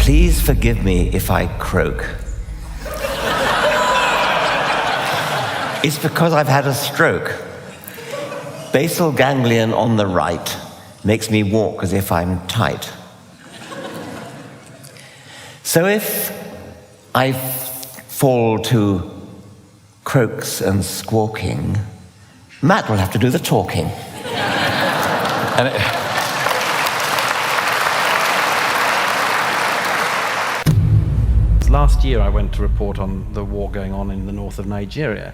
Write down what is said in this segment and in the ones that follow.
Please forgive me if I croak. It's because I've had a stroke. Basal ganglion on the right makes me walk as if I'm tight. So if I fall to croaks and squawking, Matt will have to do the talking. And last year I went to report on the war going on in the north of Nigeria.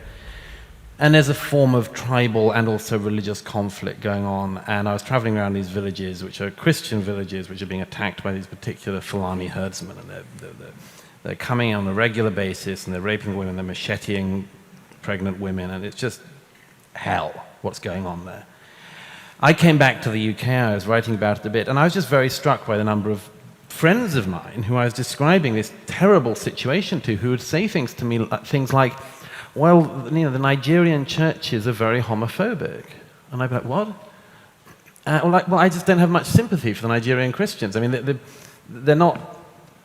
And there's a form of tribal and also religious conflict going on. And I was traveling around these villages, which are Christian villages, which are being attacked by these particular Fulani herdsmen. And they're coming on a regular basis, and they're raping women, they're macheteing pregnant women, and it's just hell, what's going on there. I came back to the UK, I was writing about it a bit, and I was just very struck by the number of friends of mine who I was describing this terrible situation to, who would say things to me, things like, well, you know, the Nigerian churches are very homophobic. And I'd be like, what? Well, I just don't have much sympathy for the Nigerian Christians. I mean, they're not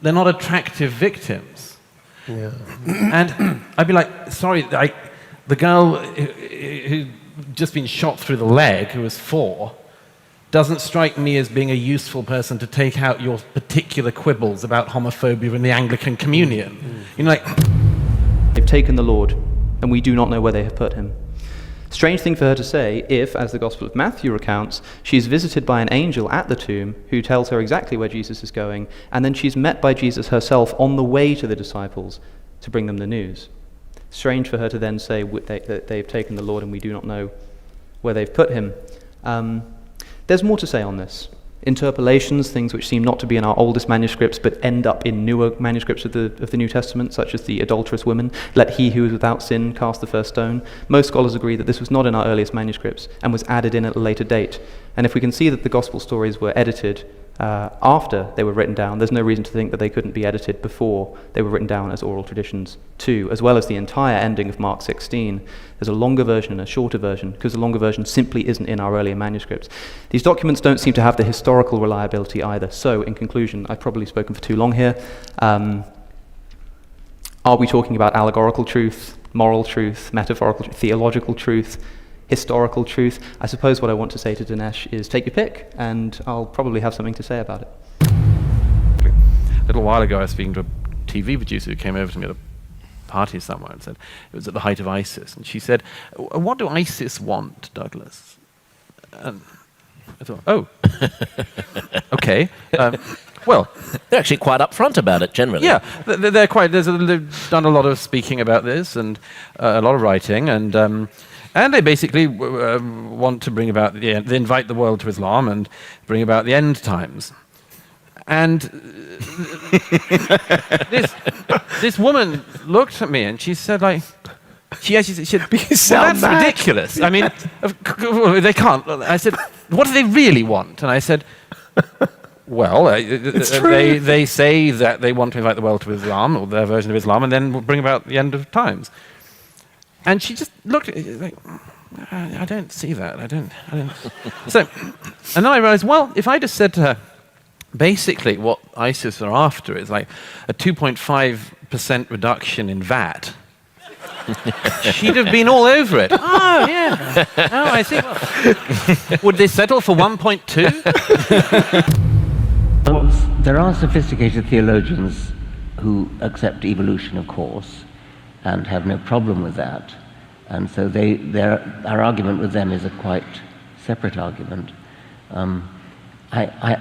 attractive victims. Yeah. And I'd be like, sorry, the girl who'd just been shot through the leg, who was 4, doesn't strike me as being a useful person to take out your particular quibbles about homophobia in the Anglican Communion. You know, like... They've taken the Lord, and we do not know where they have put him. Strange thing for her to say if, as the Gospel of Matthew recounts, she's visited by an angel at the tomb who tells her exactly where Jesus is going, and then she's met by Jesus herself on the way to the disciples to bring them the news. Strange for her to then say that they've taken the Lord and we do not know where they've put him. There's more to say on this. Interpolations, things which seem not to be in our oldest manuscripts but end up in newer manuscripts of the New Testament, such as the adulterous woman, let he who is without sin cast the first stone. Most scholars agree that this was not in our earliest manuscripts and was added in at a later date. And if we can see that the gospel stories were edited after they were written down, there's no reason to think that they couldn't be edited before they were written down as oral traditions too, as well as the entire ending of Mark 16. There's a longer version and a shorter version, because the longer version simply isn't in our earlier manuscripts. These documents don't seem to have the historical reliability either. So, in conclusion, I've probably spoken for too long here. Are we talking about allegorical truth, moral truth, metaphorical truth, theological truth, historical truth? I suppose what I want to say to Dinesh is take your pick, and I'll probably have something to say about it. A little while ago I was speaking to a TV producer who came over to me at a party somewhere and said it was at the height of ISIS, and she said, what do ISIS want, Douglas? And I thought, oh, okay. Well, they're actually quite upfront about it generally. Yeah, they're quite. They've done a lot of speaking about this and a lot of writing, and they basically want to bring about they invite the world to Islam and bring about the end times. And this woman looked at me and she said, like, she said, well, that's ridiculous. I mean, they can't. I said, what do they really want? And I said, well, they say that they want to invite the world to Islam, or their version of Islam, and then bring about the end of times. And she just looked at me like, I don't see that. I don't. So, and then I realized, well, if I just said to her, basically what ISIS are after is like a 2.5% reduction in VAT, she'd have been all over it. Oh, yeah. Oh, I see. Well, would they settle for 1.2? Well, there are sophisticated theologians who accept evolution, of course, and have no problem with that. And so our argument with them is a quite separate argument. I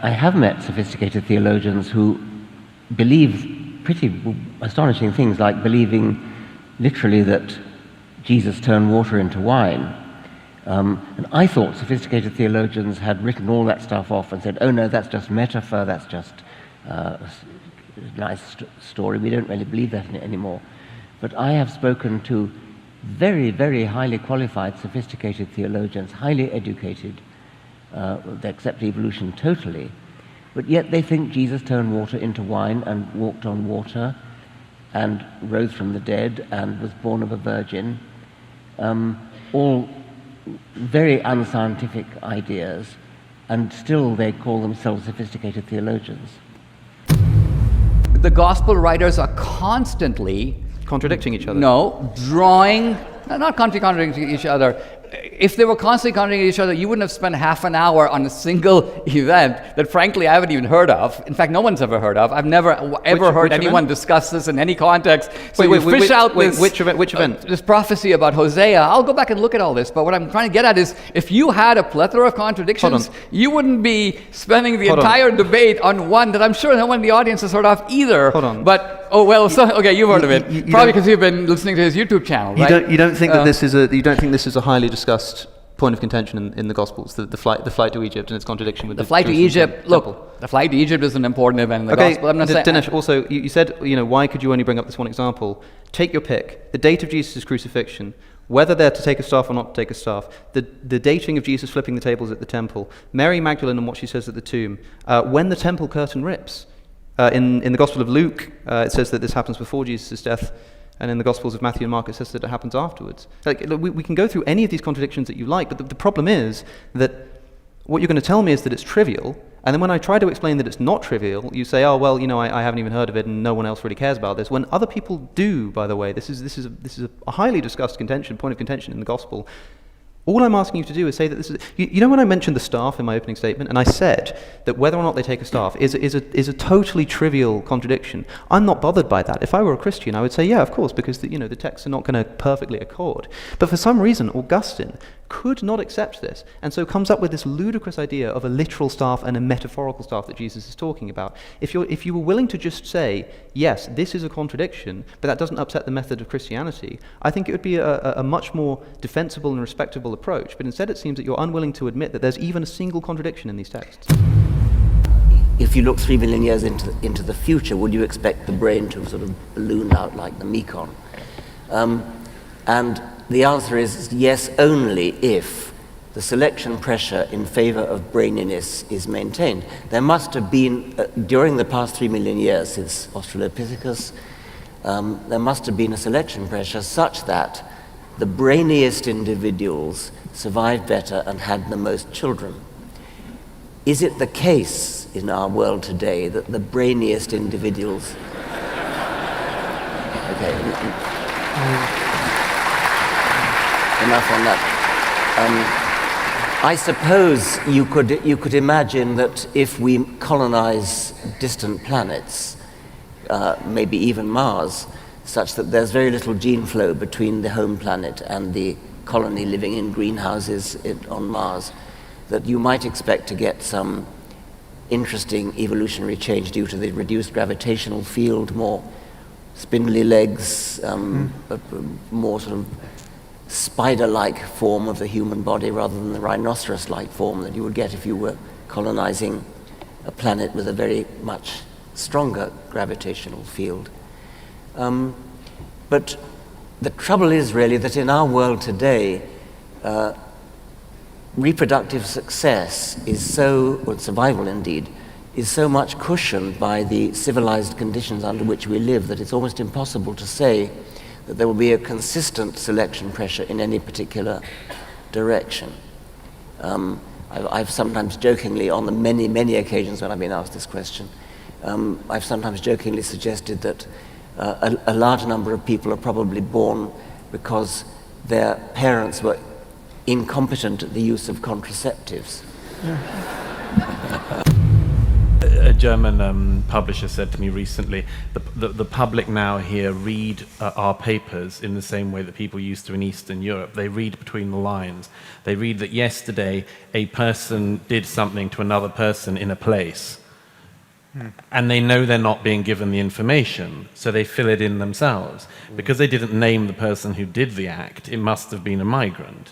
have met sophisticated theologians who believe pretty astonishing things, like believing literally that Jesus turned water into wine. And I thought sophisticated theologians had written all that stuff off and said, oh no, that's just metaphor, that's just a nice story, we don't really believe that anymore. But I have spoken to very, very highly qualified, sophisticated theologians, highly educated. They accept evolution totally, but yet they think Jesus turned water into wine and walked on water and rose from the dead and was born of a virgin. All very unscientific ideas, and still they call themselves sophisticated theologians. the gospel writers are constantly Contradicting each other. No, drawing, not contradicting each other. If they were constantly contradicting each other, you wouldn't have spent half an hour on a single event that, frankly, I haven't even heard of. In fact, no one's ever heard of. I've never ever heard anyone discuss this in any context. So which event? This prophecy about Hosea. I'll go back and look at all this. But what I'm trying to get at is, if you had a plethora of contradictions, you wouldn't be spending the entire debate on one that I'm sure no one in the audience has heard of either. But okay, you've heard of it. Probably because you've been listening to his YouTube channel, right? You don't think that this is a highly discussed point of contention in the Gospels, the flight to Egypt and its contradiction with the flight to Egypt. Look, the flight to Egypt is an important event in the Gospel. I'm not saying. Dinesh, also, you said, why could you only bring up this one example? Take your pick. The date of Jesus' crucifixion, whether they're to take a staff or not to take a staff, the dating of Jesus flipping the tables at the temple, Mary Magdalene and what she says at the tomb, when the temple curtain rips. In the Gospel of Luke, it says that this happens before Jesus' death, and in the Gospels of Matthew and Mark, it says that it happens afterwards. We can go through any of these contradictions that you like, but the problem is that what you're going to tell me is that it's trivial, and then when I try to explain that it's not trivial, you say, oh, well, I haven't even heard of it, and no one else really cares about this, when other people do, by the way. This is a highly discussed point of contention in the Gospel. All I'm asking you to do is say that this is... when I mentioned the staff in my opening statement, and I said that whether or not they take a staff is a totally trivial contradiction, I'm not bothered by that. If I were a Christian, I would say, yeah, of course, because the texts are not going to perfectly accord. But for some reason, Augustine could not accept this, and so comes up with this ludicrous idea of a literal staff and a metaphorical staff that Jesus is talking about. If you were willing to just say, yes, this is a contradiction, but that doesn't upset the method of Christianity, I think it would be a much more defensible and respectable approach. But instead it seems that you're unwilling to admit that there's even a single contradiction in these texts. If you look 3 million years into the future, would you expect the brain to sort of balloon out like the Mekong? And the answer is yes, only if the selection pressure in favor of braininess is maintained. There must have been, during the past 3 million years since Australopithecus, there must have been a selection pressure such that the brainiest individuals survived better and had the most children. Is it the case in our world today that the brainiest individuals... Okay. Enough on that. I suppose you could imagine that if we colonize distant planets, maybe even Mars, such that there's very little gene flow between the home planet and the colony living in greenhouses on Mars, that you might expect to get some interesting evolutionary change due to the reduced gravitational field, more spindly legs, more sort of spider-like form of the human body rather than the rhinoceros-like form that you would get if you were colonizing a planet with a very much stronger gravitational field. But the trouble is really that in our world today, reproductive success or survival indeed, is so much cushioned by the civilized conditions under which we live that it's almost impossible to say that there will be a consistent selection pressure in any particular direction. I've sometimes jokingly, on the many, many occasions when I've been asked this question, I've sometimes jokingly suggested that a large number of people are probably born because their parents were incompetent at the use of contraceptives. A German publisher said to me recently, the public now here read our papers in the same way that people used to in Eastern Europe. They read between the lines. They read that yesterday a person did something to another person in a place, and they know they're not being given the information, so they fill it in themselves. Because they didn't name the person who did the act, it must have been a migrant,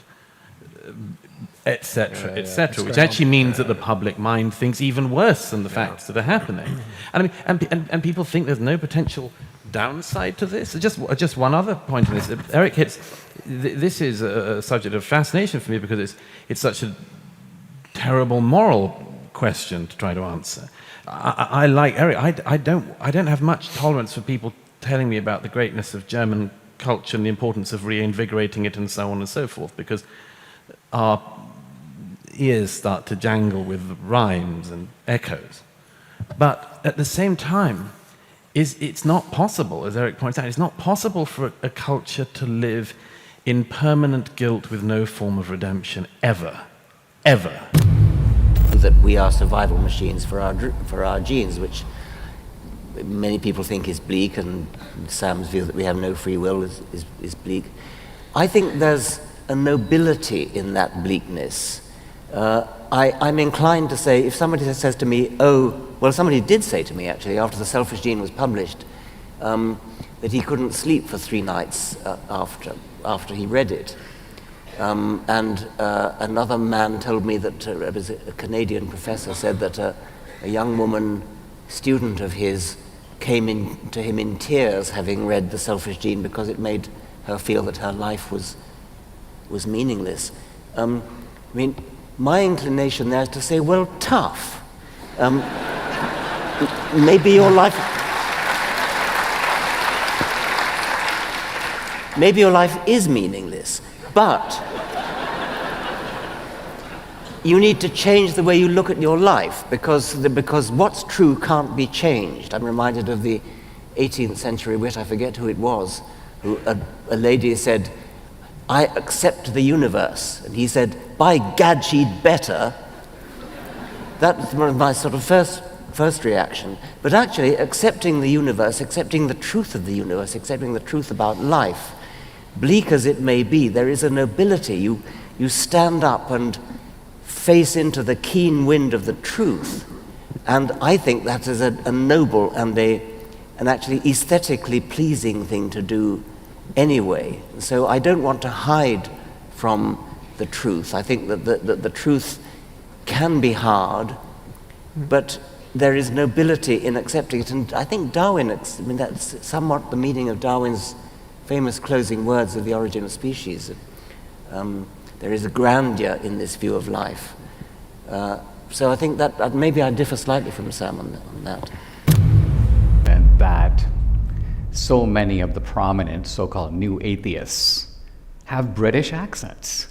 etc., etc., which actually means that the public mind thinks even worse than the facts that are happening. And I mean, and people think there's no potential downside to this. Just one other point on this. Eric hits. This is a subject of fascination for me because it's such a terrible moral question to try to answer. I like Eric. I don't have much tolerance for people telling me about the greatness of German culture and the importance of reinvigorating it and so on and so forth, because our ears start to jangle with rhymes and echoes. But at the same time, it's not possible, as Eric points out, it's not possible for a culture to live in permanent guilt with no form of redemption, ever. Ever. That we are survival machines for our genes, which many people think is bleak, and Sam's view that we have no free will is bleak. I think there's a nobility in that bleakness. I'm inclined to say, if somebody says to me, somebody did say to me actually after The Selfish Gene was published, that he couldn't sleep for 3 nights after he read it. And another man told me that a Canadian professor said that a young woman, student of his, came in to him in tears having read The Selfish Gene because it made her feel that her life was meaningless. I mean, my inclination there is to say, well, tough. Maybe your life is meaningless, but you need to change the way you look at your life, because what's true can't be changed. I'm reminded of the 18th century wit, I forget who it was, who a lady said, "I accept the universe," and he said, "By gad, she'd better." That was my sort of first reaction. But actually, accepting the universe, accepting the truth of the universe, accepting the truth about life, bleak as it may be, there is a nobility. You stand up and face into the keen wind of the truth. And I think that is a noble and an actually aesthetically pleasing thing to do anyway. So I don't want to hide from the truth. I think that the truth can be hard, but there is nobility in accepting it. And I think that's somewhat the meaning of Darwin's famous closing words of The Origin of Species. There is a grandeur in this view of life. So I think that maybe I differ slightly from Sam on that. And that so many of the prominent so-called new atheists have British accents.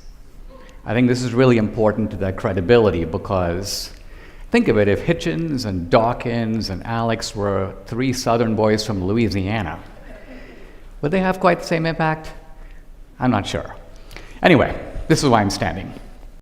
I think this is really important to their credibility, because think of it, if Hitchens and Dawkins and Alex were 3 Southern boys from Louisiana, would they have quite the same impact? I'm not sure. Anyway, this is why I'm standing.